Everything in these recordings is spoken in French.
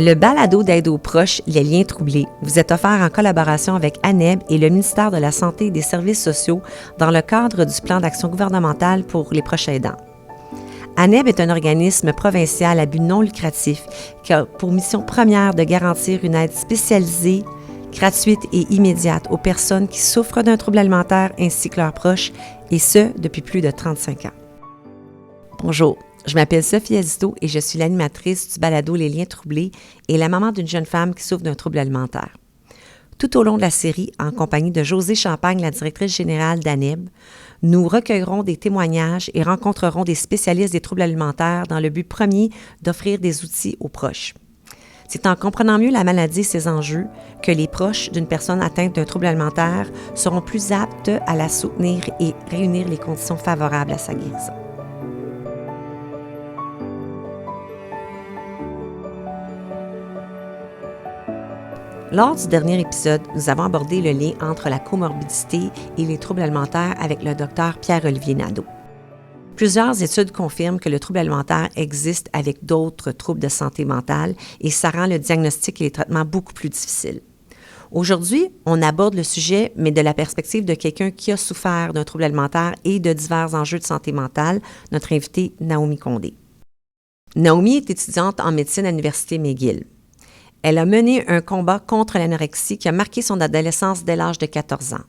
Le balado d'aide aux proches, Les liens troublés, vous est offert en collaboration avec ANEB et le ministère de la Santé et des Services sociaux dans le cadre du plan d'action gouvernemental pour les proches aidants. ANEB est un organisme provincial à but non lucratif qui a pour mission première de garantir une aide spécialisée, gratuite et immédiate aux personnes qui souffrent d'un trouble alimentaire ainsi que leurs proches, et ce, depuis plus de 35 ans. Bonjour. Je m'appelle Sophie Azito et je suis l'animatrice du balado Les liens troublés et la maman d'une jeune femme qui souffre d'un trouble alimentaire. Tout au long de la série, en compagnie de Josée Champagne, la directrice générale d'ANEB, nous recueillerons des témoignages et rencontrerons des spécialistes des troubles alimentaires dans le but premier d'offrir des outils aux proches. C'est en comprenant mieux la maladie et ses enjeux que les proches d'une personne atteinte d'un trouble alimentaire seront plus aptes à la soutenir et réunir les conditions favorables à sa guérison. Lors du dernier épisode, nous avons abordé le lien entre la comorbidité et les troubles alimentaires avec le docteur Pierre-Olivier Nadeau. Plusieurs études confirment que le trouble alimentaire existe avec d'autres troubles de santé mentale et ça rend le diagnostic et les traitements beaucoup plus difficiles. Aujourd'hui, on aborde le sujet, mais de la perspective de quelqu'un qui a souffert d'un trouble alimentaire et de divers enjeux de santé mentale, notre invitée Naomi Condé. Naomi est étudiante en médecine à l'Université McGill. Elle a mené un combat contre l'anorexie qui a marqué son adolescence dès l'âge de 14 ans.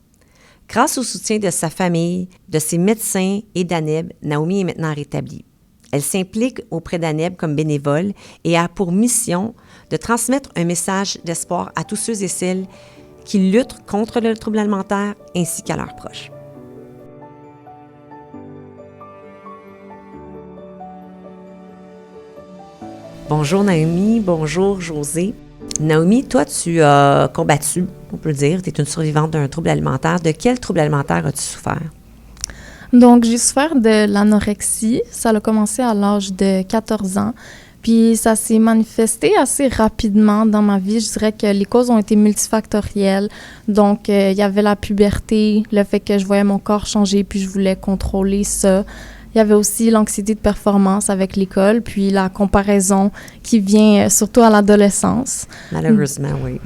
Grâce au soutien de sa famille, de ses médecins et d'ANEB, Naomi est maintenant rétablie. Elle s'implique auprès d'ANEB comme bénévole et a pour mission de transmettre un message d'espoir à tous ceux et celles qui luttent contre le trouble alimentaire ainsi qu'à leurs proches. Bonjour Naomi, bonjour Josée. Naomi, toi, tu as combattu, on peut le dire, tu es une survivante d'un trouble alimentaire. De quel trouble alimentaire as-tu souffert? Donc, j'ai souffert de l'anorexie. Ça a commencé à l'âge de 14 ans. Puis, ça s'est manifesté assez rapidement dans ma vie. Je dirais que les causes ont été multifactorielles. Donc, il y avait la puberté, le fait que je voyais mon corps changer, puis je voulais contrôler ça. Il y avait aussi l'anxiété de performance avec l'école, puis la comparaison qui vient surtout à l'adolescence. Malheureusement, oui.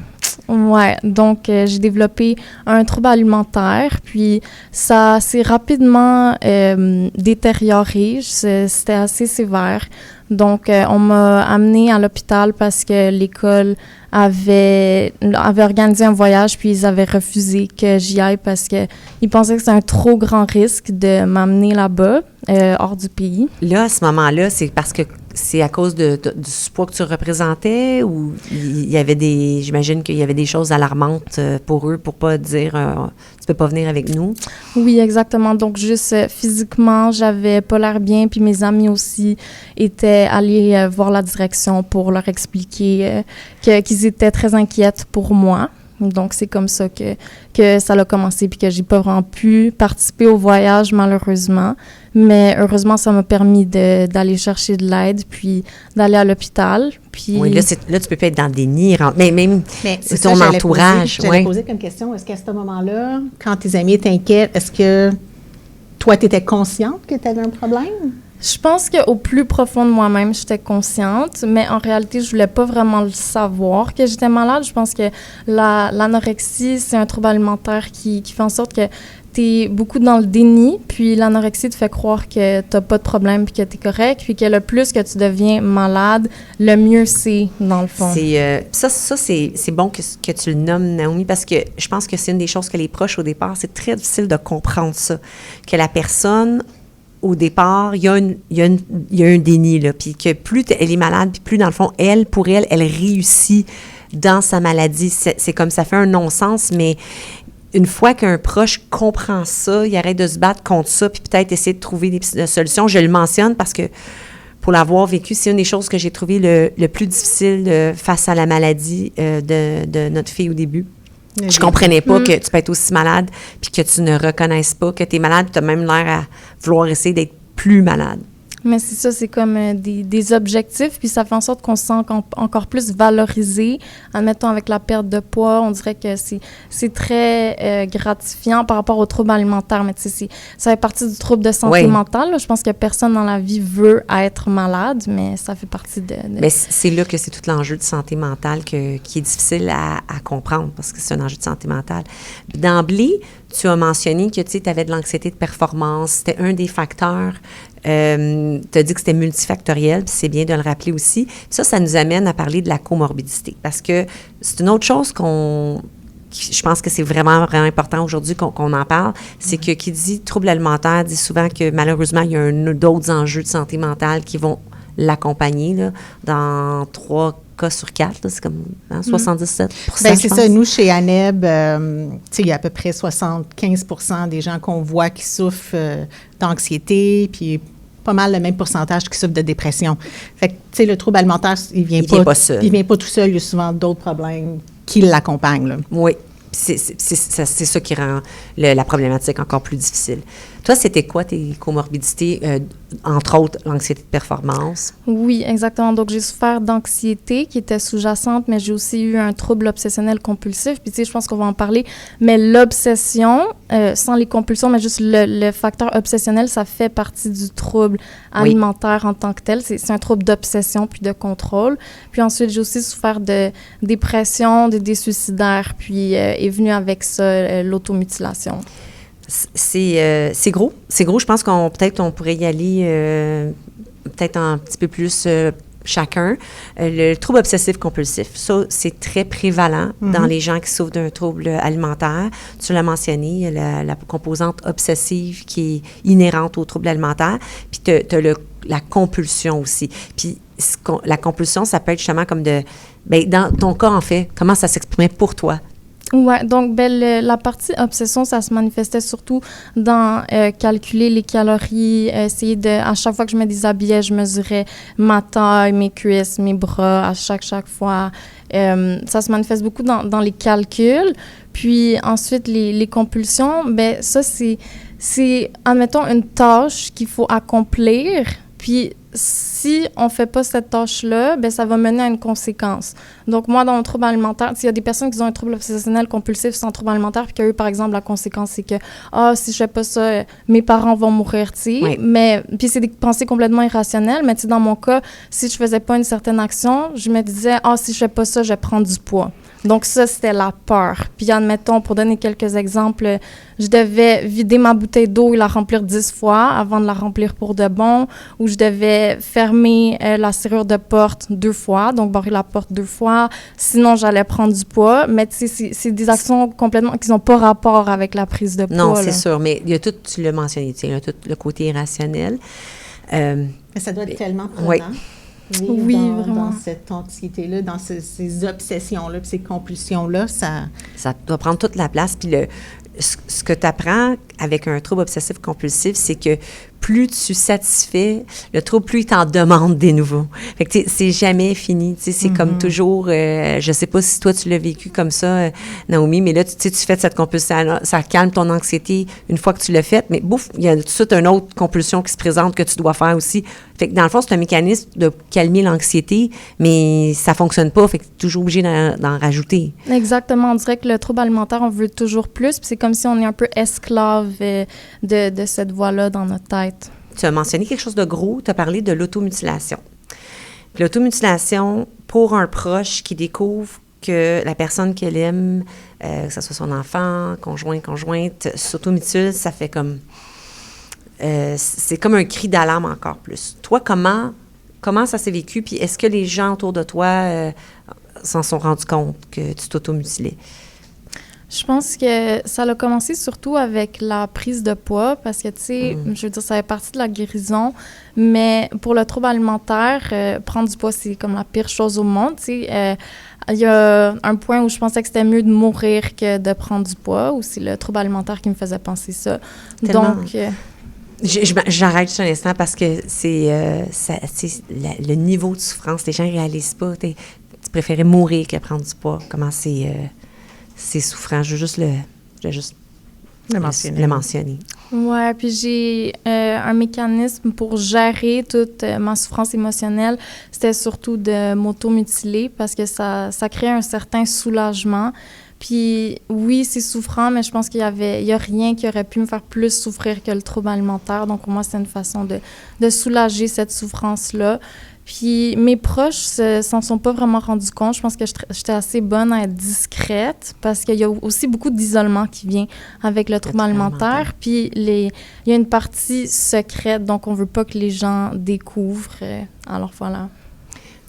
Ouais, donc j'ai développé un trouble alimentaire, puis ça s'est rapidement détérioré. C'était assez sévère. Donc, on m'a amenée à l'hôpital parce que l'école avait organisé un voyage, puis ils avaient refusé que j'y aille parce qu'ils pensaient que c'était un trop grand risque de m'amener là-bas, hors du pays. Là, à ce moment-là, c'est parce que c'est à cause du poids que tu représentais ou il y avait j'imagine qu'il y avait des choses alarmantes pour eux pour pas dire tu peux pas venir avec nous? Oui, exactement. Donc, juste physiquement, j'avais pas l'air bien, puis mes amis aussi étaient allés voir la direction pour leur expliquer qu'ils étaient très inquiètes pour moi. Donc, c'est comme ça que ça a commencé, puis que j'ai pas vraiment pu participer au voyage, malheureusement. Mais heureusement, ça m'a permis d'aller chercher de l'aide, puis d'aller à l'hôpital. Puis... Oui, là, tu peux pas être dans le déni, mais même c'est ton entourage. Je t'allais poser comme question, est-ce qu'à ce moment-là, quand tes amis étaient inquiets, est-ce que toi, tu étais consciente que tu avais un problème? Je pense qu'au plus profond de moi-même, j'étais consciente, mais en réalité, je voulais pas vraiment le savoir que j'étais malade. Je pense que l'anorexie, c'est un trouble alimentaire qui fait en sorte que tu es beaucoup dans le déni, puis l'anorexie te fait croire que tu n'as pas de problème puis que tu es correct, puis que le plus que tu deviens malade, le mieux c'est, dans le fond. C'est bon que tu le nommes, Naomi, parce que je pense que c'est une des choses que les proches, au départ, c'est très difficile de comprendre ça, que la personne... Au départ, il y a un déni, là, puis que plus elle est malade, puis plus, dans le fond, elle réussit dans sa maladie. C'est comme ça fait un non-sens, mais une fois qu'un proche comprend ça, il arrête de se battre contre ça, puis peut-être essayer de trouver des solutions. Je le mentionne parce que, pour l'avoir vécu, c'est une des choses que j'ai trouvé le plus difficile face à la maladie de notre fille au début. Je comprenais pas que tu peux être aussi malade puis que tu ne reconnaisses pas que tu es malade, tu as même l'air à vouloir essayer d'être plus malade. Mais c'est ça, c'est comme des objectifs, puis ça fait en sorte qu'on se sent encore plus valorisé. Admettons, avec la perte de poids, on dirait que c'est très gratifiant par rapport aux troubles alimentaires. Mais tu sais, ça fait partie du trouble de santé mentale. Là. Je pense que personne dans la vie veut être malade, mais ça fait partie de... Mais c'est là que c'est tout l'enjeu de santé mentale qui est difficile à comprendre, parce que c'est un enjeu de santé mentale. D'emblée, tu as mentionné que tu avais de l'anxiété de performance. C'était un des facteurs. Tu as dit que c'était multifactoriel, puis c'est bien de le rappeler aussi. Ça nous amène à parler de la comorbidité, parce que c'est une autre chose je pense que c'est vraiment, vraiment important aujourd'hui qu'on en parle, c'est que qui dit trouble alimentaire dit souvent que malheureusement, il y a d'autres enjeux de santé mentale qui vont l'accompagner là, dans 3 cas sur 4, là, c'est comme 77 Bien, c'est ça. Nous, chez ANEB, il y a à peu près 75 des gens qu'on voit qui souffrent d'anxiété, puis pas mal le même pourcentage qui souffrent de dépression. Fait que, tu sais, le trouble alimentaire, il vient pas seul. Il vient pas tout seul. Il y a souvent d'autres problèmes qui l'accompagnent, là. Oui. C'est ça qui rend la problématique encore plus difficile. Toi, c'était quoi tes comorbidités, entre autres l'anxiété de performance? Oui, exactement. Donc, j'ai souffert d'anxiété qui était sous-jacente, mais j'ai aussi eu un trouble obsessionnel compulsif. Puis, tu sais, je pense qu'on va en parler. Mais l'obsession, sans les compulsions, mais juste le facteur obsessionnel, ça fait partie du trouble alimentaire en tant que tel. C'est un trouble d'obsession puis de contrôle. Puis ensuite, j'ai aussi souffert de dépression, d'idées suicidaires. Puis, est venue avec ça l'automutilation. C'est gros. C'est gros. Je pense qu'on pourrait y aller peut-être un petit peu plus chacun. Le trouble obsessif-compulsif, ça, c'est très prévalent dans les gens qui souffrent d'un trouble alimentaire. Tu l'as mentionné, la composante obsessive qui est inhérente au trouble alimentaire. Puis tu as la compulsion aussi. Puis la compulsion, ça peut être justement comme dans ton cas, en fait, comment ça s'exprimait pour toi? Oui, donc la partie obsession, ça se manifestait surtout dans calculer les calories, essayer à chaque fois que je me déshabillais, je mesurais ma taille, mes cuisses, mes bras à chaque fois. Ça se manifeste beaucoup dans les calculs. Puis ensuite, les compulsions, ben ça, c'est, admettons, une tâche qu'il faut accomplir. Puis si on ne fait pas cette tâche-là, ben ça va mener à une conséquence. Donc, moi, dans mon trouble alimentaire, il y a des personnes qui ont un trouble obsessionnel compulsif sans trouble alimentaire, puis qu'eux, par exemple, la conséquence, c'est que, si je fais pas ça, mes parents vont mourir, tu sais. Oui. Mais, puis c'est des pensées complètement irrationnelles, mais tu sais, dans mon cas, si je faisais pas une certaine action, je me disais, si je fais pas ça, je vais prendre du poids. Donc, ça, c'était la peur. Puis, admettons, pour donner quelques exemples, je devais vider ma bouteille d'eau et la remplir 10 fois avant de la remplir pour de bon, ou je devais fermer la serrure de porte 2 fois, donc barrer la porte 2 fois, sinon j'allais prendre du poids. Mais tu sais, c'est des actions complètement qui n'ont pas rapport avec la prise de poids. Non, c'est sûr, mais il y a tout, tu l'as mentionné, tu sais, il y a tout le côté irrationnel. Mais ça doit être tellement prenant. Oui. Oui, vraiment. Dans cette anxiété-là, dans ces obsessions-là, puis ces compulsions-là, ça doit prendre toute la place. Puis ce que tu apprends avec un trouble obsessif-compulsif, c'est que plus tu satisfais le trouble, plus il t'en demande des nouveaux. Fait que c'est jamais fini. C'est comme toujours, je sais pas si toi tu l'as vécu comme ça, Naomi, mais là, tu fais de cette compulsion, ça calme ton anxiété une fois que tu l'as faite, mais bouf, il y a tout de suite une autre compulsion qui se présente que tu dois faire aussi. Fait que dans le fond, c'est un mécanisme de calmer l'anxiété, mais ça fonctionne pas, fait que tu es toujours obligé d'en rajouter. Exactement. On dirait que le trouble alimentaire, on veut toujours plus, puis c'est comme si on est un peu esclave de cette voie-là dans notre tête. Tu as mentionné quelque chose de gros, tu as parlé de l'automutilation. Puis l'automutilation, pour un proche qui découvre que la personne qu'elle aime, que ce soit son enfant, conjointe, s'automutile, ça fait comme... c'est comme un cri d'alarme encore plus. Toi, comment ça s'est vécu? Puis est-ce que les gens autour de toi s'en sont rendus compte que tu t'automutilais? Je pense que ça a commencé surtout avec la prise de poids parce que, tu sais, je veux dire, ça fait partie de la guérison, mais pour le trouble alimentaire, prendre du poids, c'est comme la pire chose au monde, tu sais. Il y a un point où je pensais que c'était mieux de mourir que de prendre du poids, ou c'est le trouble alimentaire qui me faisait penser ça. Tellement. Donc... J'arrête juste un instant parce que le niveau de souffrance, les gens ne réalisent pas. Tu préférais mourir que prendre du poids. Comment c'est souffrant. Je vais juste Le mentionner. Le mentionner. Ouais, puis j'ai un mécanisme pour gérer toute ma souffrance émotionnelle. C'était surtout de m'auto-mutiler parce que ça crée un certain soulagement. Puis oui, c'est souffrant, mais je pense qu'il y a rien qui aurait pu me faire plus souffrir que le trouble alimentaire. Donc pour moi, c'est une façon de soulager cette souffrance-là. Puis mes proches s'en sont pas vraiment rendus compte. Je pense que j'étais assez bonne à être discrète parce qu'il y a aussi beaucoup d'isolement qui vient avec le trouble alimentaire. Puis il y a une partie secrète, donc on veut pas que les gens découvrent. Alors voilà.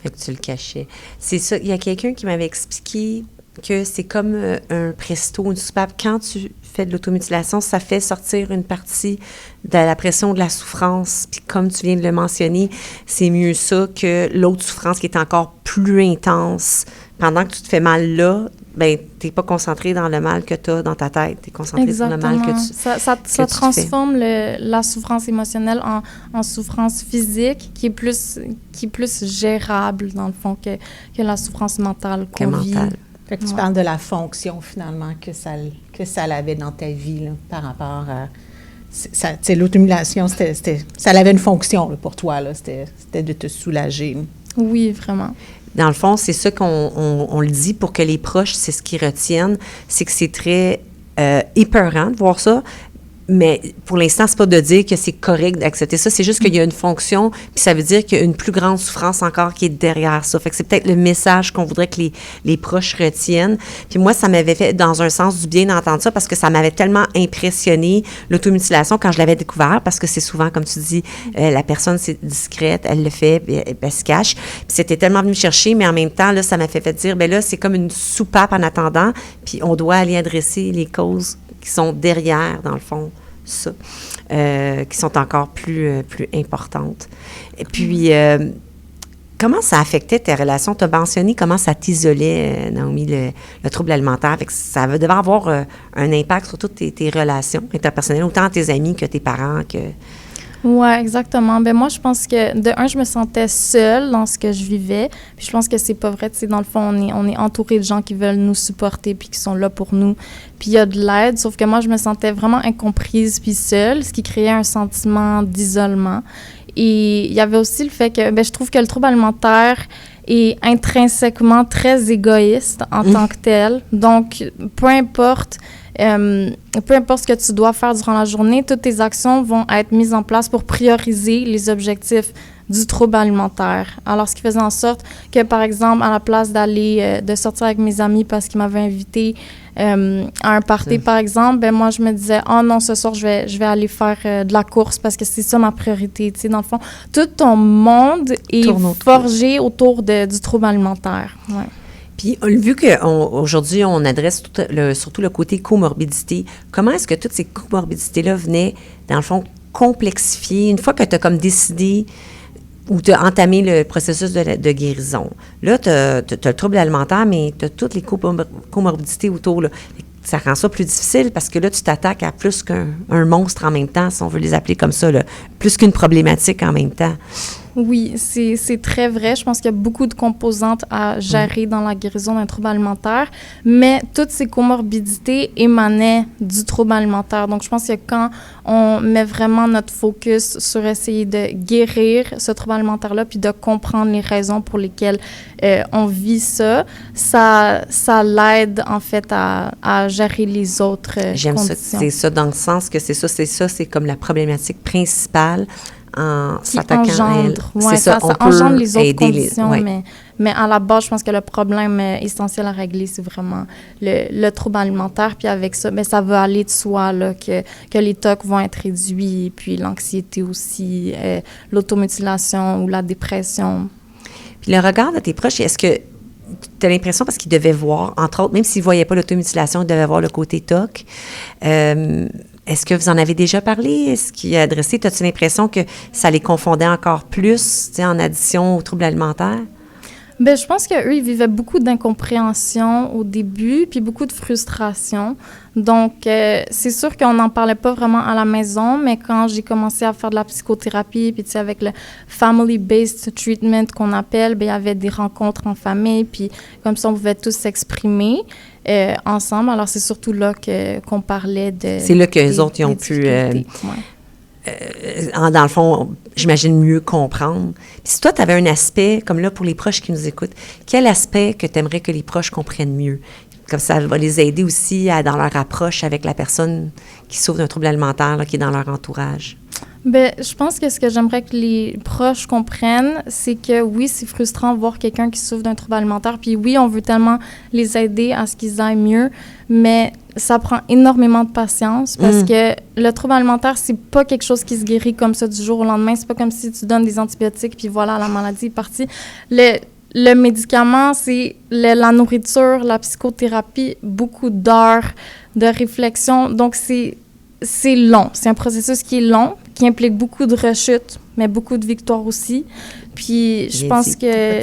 Fait que tu le cachais. C'est ça. Il y a quelqu'un qui m'avait expliqué que c'est comme un presto, une soupape. Quand tu fais de l'automutilation, ça fait sortir une partie de la pression, de la souffrance. Puis comme tu viens de le mentionner, c'est mieux ça que l'autre souffrance qui est encore plus intense. Pendant que tu te fais mal là, ben t'es pas concentré dans le mal que tu as dans ta tête. Tu es concentré sur le mal que tu ça transforme la souffrance émotionnelle en souffrance physique qui est plus gérable, dans le fond, que la souffrance mentale qu'on vit. Fait que tu parles de la fonction, finalement, que ça avait dans ta vie, là, par rapport à... L'automulation, ça avait une fonction là, pour toi, là, c'était de te soulager. Oui, vraiment. Dans le fond, c'est ça qu'on le dit pour que les proches, c'est ce qu'ils retiennent, c'est que c'est très épeurant de voir ça. Mais pour l'instant, c'est pas de dire que c'est correct d'accepter ça, c'est juste qu'il y a une fonction, puis ça veut dire qu'il y a une plus grande souffrance encore qui est derrière ça. Fait que c'est peut-être le message qu'on voudrait que les proches retiennent. Puis moi, ça m'avait fait, dans un sens, du bien d'entendre ça, parce que ça m'avait tellement impressionné, l'automutilation, quand je l'avais découvert, parce que c'est souvent, comme tu dis, la personne, c'est discrète, elle le fait, puis elle se cache. Puis c'était tellement venu me chercher, mais en même temps, là, ça m'a fait dire, bien là, c'est comme une soupape en attendant, puis on doit aller adresser les causes qui sont derrière, dans le fond, ça, qui sont encore plus importantes. Et puis, comment ça affectait tes relations? Tu as mentionné comment ça t'isolait, Naomi, le trouble alimentaire. Fait que ça devait avoir un impact sur toutes tes relations interpersonnelles, autant tes amis que tes parents, que... Oui, exactement. Ben moi, je pense que, de un, je me sentais seule dans ce que je vivais. Puis je pense que c'est pas vrai. Tu sais, dans le fond, on est entouré de gens qui veulent nous supporter puis qui sont là pour nous. Puis il y a de l'aide, sauf que moi, je me sentais vraiment incomprise puis seule, ce qui créait un sentiment d'isolement. Et il y avait aussi le fait que, ben je trouve que le trouble alimentaire est intrinsèquement très égoïste en tant que tel. Donc, peu importe ce que tu dois faire durant la journée, toutes tes actions vont être mises en place pour prioriser les objectifs du trouble alimentaire. Alors, ce qui faisait en sorte que, par exemple, à la place de sortir avec mes amis parce qu'ils m'avaient invité à un party, par exemple, ben moi, je me disais, « Oh non, ce soir, je vais aller faire de la course parce que c'est ça ma priorité. » Tu sais, dans le fond, tout ton monde est forgé autour du trouble alimentaire. Ouais. Puis, vu qu'aujourd'hui, on adresse surtout le côté comorbidité, comment est-ce que toutes ces comorbidités-là venaient, dans le fond, complexifier, une fois que tu as comme décidé ou tu as entamé le processus de guérison? Là, tu as le trouble alimentaire, mais tu as toutes les comorbidités autour, là. Ça rend ça plus difficile parce que là, tu t'attaques à plus qu'un monstre en même temps, si on veut les appeler comme ça, là, plus qu'une problématique en même temps. Oui, c'est très vrai. Je pense qu'il y a beaucoup de composantes à gérer dans la guérison d'un trouble alimentaire, mais toutes ces comorbidités émanaient du trouble alimentaire. Donc, je pense que quand on met vraiment notre focus sur essayer de guérir ce trouble alimentaire-là, puis de comprendre les raisons pour lesquelles on vit ça l'aide, en fait, à gérer les autres J'aime conditions. Ça, c'est ça, dans le sens que c'est comme la problématique principale en qui s'attaquant engendre, à elle. Ouais, ça engendre les autres conditions, ouais. mais à la base, je pense que le problème essentiel à régler, c'est vraiment le trouble alimentaire. Puis avec ça, ça va aller de soi là, que les TOC vont être réduits, puis l'anxiété aussi, l'automutilation ou la dépression. Puis le regard de tes proches, est-ce que tu as l'impression, parce qu'ils devaient voir, entre autres, même s'ils ne voyaient pas l'automutilation, ils devaient voir le côté TOC. Est-ce que vous en avez déjà parlé? Est-ce qu'il y a adressé? As-tu l'impression que ça les confondait encore plus, en addition aux troubles alimentaires? Ben, je pense qu'eux, ils vivaient beaucoup d'incompréhension au début, puis beaucoup de frustration. Donc, c'est sûr qu'on n'en parlait pas vraiment à la maison, mais quand j'ai commencé à faire de la psychothérapie, puis tu sais, avec le family-based treatment qu'on appelle, ben, il y avait des rencontres en famille, puis comme ça, on pouvait tous s'exprimer ensemble. Alors, c'est surtout là qu'on parlait de... C'est là qu'eux autres, ils ont pu... dans le fond, j'imagine mieux comprendre. Puis si toi, tu avais un aspect, comme là, pour les proches qui nous écoutent, quel aspect que tu aimerais que les proches comprennent mieux? Comme ça va les aider aussi dans leur approche avec la personne qui souffre d'un trouble alimentaire, là, qui est dans leur entourage. Bien, je pense que ce que j'aimerais que les proches comprennent, c'est que oui, c'est frustrant de voir quelqu'un qui souffre d'un trouble alimentaire, puis oui, on veut tellement les aider à ce qu'ils aillent mieux, mais ça prend énormément de patience parce que le trouble alimentaire, c'est pas quelque chose qui se guérit comme ça du jour au lendemain. C'est pas comme si tu donnes des antibiotiques, puis voilà, la maladie est partie. Le médicament, c'est la nourriture, la psychothérapie, beaucoup d'heures de réflexion. Donc, c'est long. C'est un processus qui est long, qui implique beaucoup de rechutes, mais beaucoup de victoires aussi. Puis, je pense que...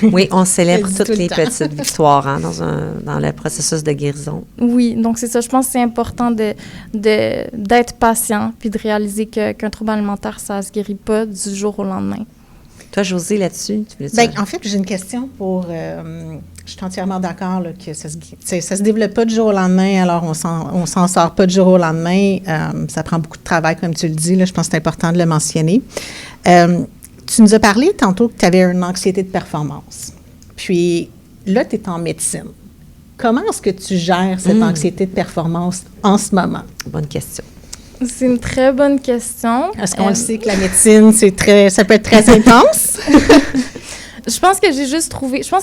Oui, on célèbre toutes les petites victoires dans le processus de guérison. Oui, donc c'est ça. Je pense que c'est important d'être patient puis de réaliser qu'un trouble alimentaire, ça ne se guérit pas du jour au lendemain. Toi, Josée, là-dessus, tu veux dire? Bien, en fait, j'ai une question pour... je suis entièrement d'accord là, que ça se développe pas du jour au lendemain, alors on s'en sort pas du jour au lendemain. Ça prend beaucoup de travail, comme tu le dis. Là, je pense que c'est important de le mentionner. Tu nous as parlé tantôt que tu avais une anxiété de performance. Puis là, tu es en médecine. Comment est-ce que tu gères cette anxiété de performance en ce moment? Bonne question. C'est une très bonne question. Est-ce qu'on le sait que la médecine, ça peut être très intense? Je pense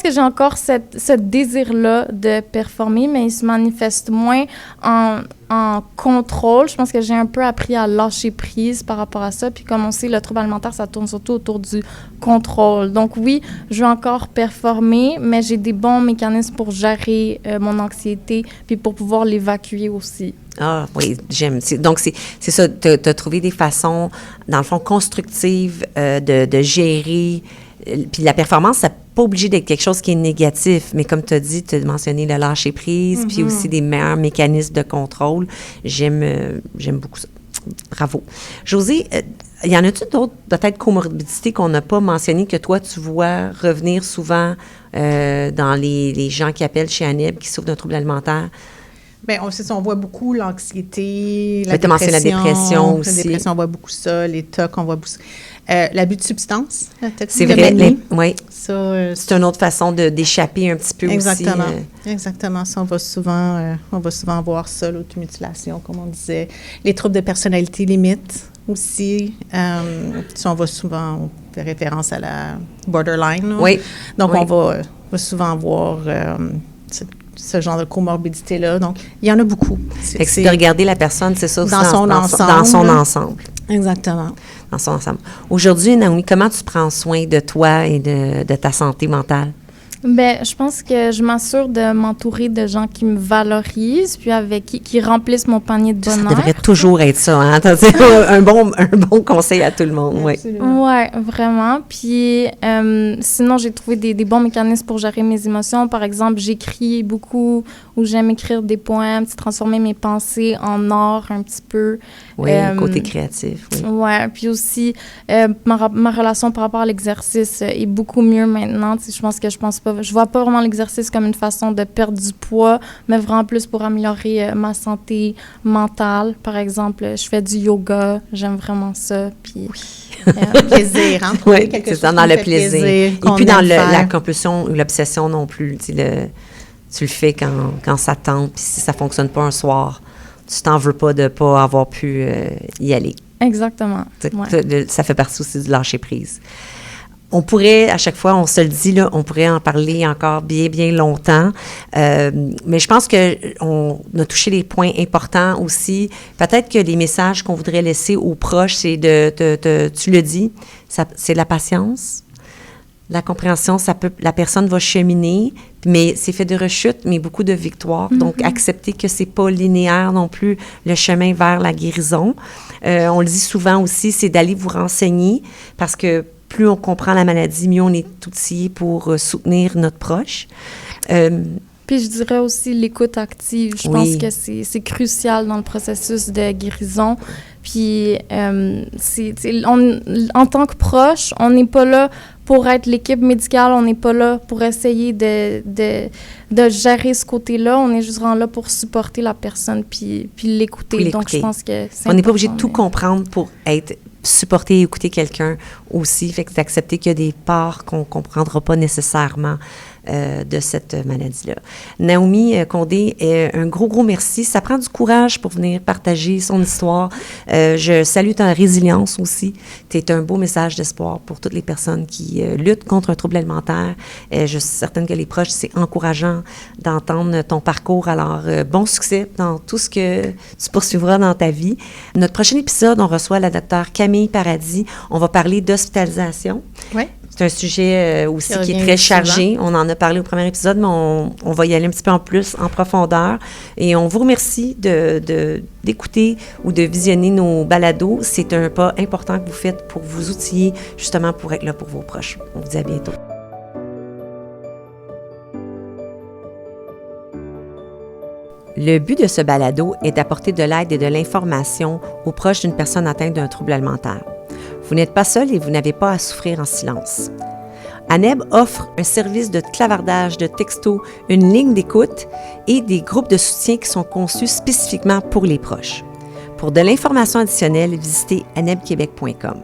que j'ai encore ce désir-là de performer, mais il se manifeste moins en contrôle. Je pense que j'ai un peu appris à lâcher prise par rapport à ça. Puis comme on sait, le trouble alimentaire, ça tourne surtout autour du contrôle. Donc oui, je veux encore performer, mais j'ai des bons mécanismes pour gérer mon anxiété puis pour pouvoir l'évacuer aussi. Ah oui, j'aime. Donc, c'est ça, tu as trouvé des façons, dans le fond, constructives de gérer. Puis la performance, ça n'est pas obligé d'être quelque chose qui est négatif, mais comme tu as dit, tu as mentionné le lâcher-prise, puis aussi des meilleurs mécanismes de contrôle. J'aime beaucoup ça. Bravo. Josée, y en a-tu d'autres, peut-être, comorbidités qu'on n'a pas mentionnées, que toi, tu vois revenir souvent dans les gens qui appellent chez ANEB, qui souffrent d'un trouble alimentaire? Bien, on voit beaucoup l'anxiété, la dépression. Tu as mentionné la dépression aussi. La dépression, on voit beaucoup ça. Les TOC, on voit beaucoup ça. L'abus de substances, c'est vrai, oui. Ça, c'est une autre façon d'échapper un petit peu exactement, aussi. Exactement. Ça, on va souvent voir ça, l'automutilation, comme on disait. Les troubles de personnalité limite aussi. Ça, on va souvent faire référence à la borderline. Là. Oui. Donc, on va souvent voir ce genre de comorbidité-là. Donc, il y en a beaucoup. C'est de regarder la personne, c'est ça, dans son ensemble. Dans son ensemble. Exactement. Dans son ensemble. Aujourd'hui, Naomi, comment tu prends soin de toi et de ta santé mentale? Bien, je pense que je m'assure de m'entourer de gens qui me valorisent, puis avec qui remplissent mon panier de bonheur. Ça devrait toujours être ça, hein? un bon conseil à tout le monde, oui. Oui, vraiment. Puis, sinon, j'ai trouvé des bons mécanismes pour gérer mes émotions. Par exemple, j'écris beaucoup, ou j'aime écrire des poèmes, transformer mes pensées en art un petit peu. Oui, côté créatif, oui. Oui, puis aussi, ma relation par rapport à l'exercice est beaucoup mieux maintenant. Je vois pas vraiment l'exercice comme une façon de perdre du poids, mais vraiment plus pour améliorer ma santé mentale. Par exemple, je fais du yoga, j'aime vraiment ça. Puis, plaisir, hein? Oui, c'est ça, dans le plaisir. Et puis dans la compulsion ou l'obsession non plus. Tu le fais quand ça tente, puis si ça fonctionne pas un soir, tu t'en veux pas de pas avoir pu y aller. Exactement. Ça fait partie aussi du lâcher-prise. On pourrait, à chaque fois, on se le dit, là, on pourrait en parler encore bien, bien longtemps. Mais je pense qu'on a touché les points importants aussi. Peut-être que les messages qu'on voudrait laisser aux proches, c'est tu le dis, c'est la patience, la compréhension. La personne va cheminer, mais c'est fait de rechutes, mais beaucoup de victoires. Mm-hmm. Donc, accepter que c'est pas linéaire non plus, le chemin vers la guérison. On le dit souvent aussi, c'est d'aller vous renseigner, parce que plus on comprend la maladie, mieux on est outillé pour soutenir notre proche. Puis je dirais aussi l'écoute active. Je pense que c'est crucial dans le processus de guérison. Puis en tant que proche, on n'est pas là pour être l'équipe médicale, on n'est pas là pour essayer de gérer ce côté-là. On est juste là pour supporter la personne puis l'écouter. Donc je pense que c'est on n'est pas obligé de tout comprendre pour être supporter et écouter quelqu'un aussi. Fait que d'accepter qu'il y a des parts qu'on ne comprendra pas nécessairement de cette maladie-là. Naomi Condé, un gros merci. Ça prend du courage pour venir partager son histoire. Je salue ta résilience aussi. Tu es un beau message d'espoir pour toutes les personnes qui luttent contre un trouble alimentaire. Je suis certaine que les proches, c'est encourageant d'entendre ton parcours. Alors, bon succès dans tout ce que tu poursuivras dans ta vie. Notre prochain épisode, on reçoit la docteure Camille Paradis. On va parler d'hospitalisation. Oui. C'est un sujet aussi qui est très chargé. On en a parlé au premier épisode, mais on va y aller un petit peu en plus, en profondeur. Et on vous remercie d'écouter ou de visionner nos balados. C'est un pas important que vous faites pour vous outiller, justement, pour être là pour vos proches. On vous dit à bientôt. Le but de ce balado est d'apporter de l'aide et de l'information aux proches d'une personne atteinte d'un trouble alimentaire. Vous n'êtes pas seul et vous n'avez pas à souffrir en silence. ANEB offre un service de clavardage de textos, une ligne d'écoute et des groupes de soutien qui sont conçus spécifiquement pour les proches. Pour de l'information additionnelle, visitez anebquebec.com.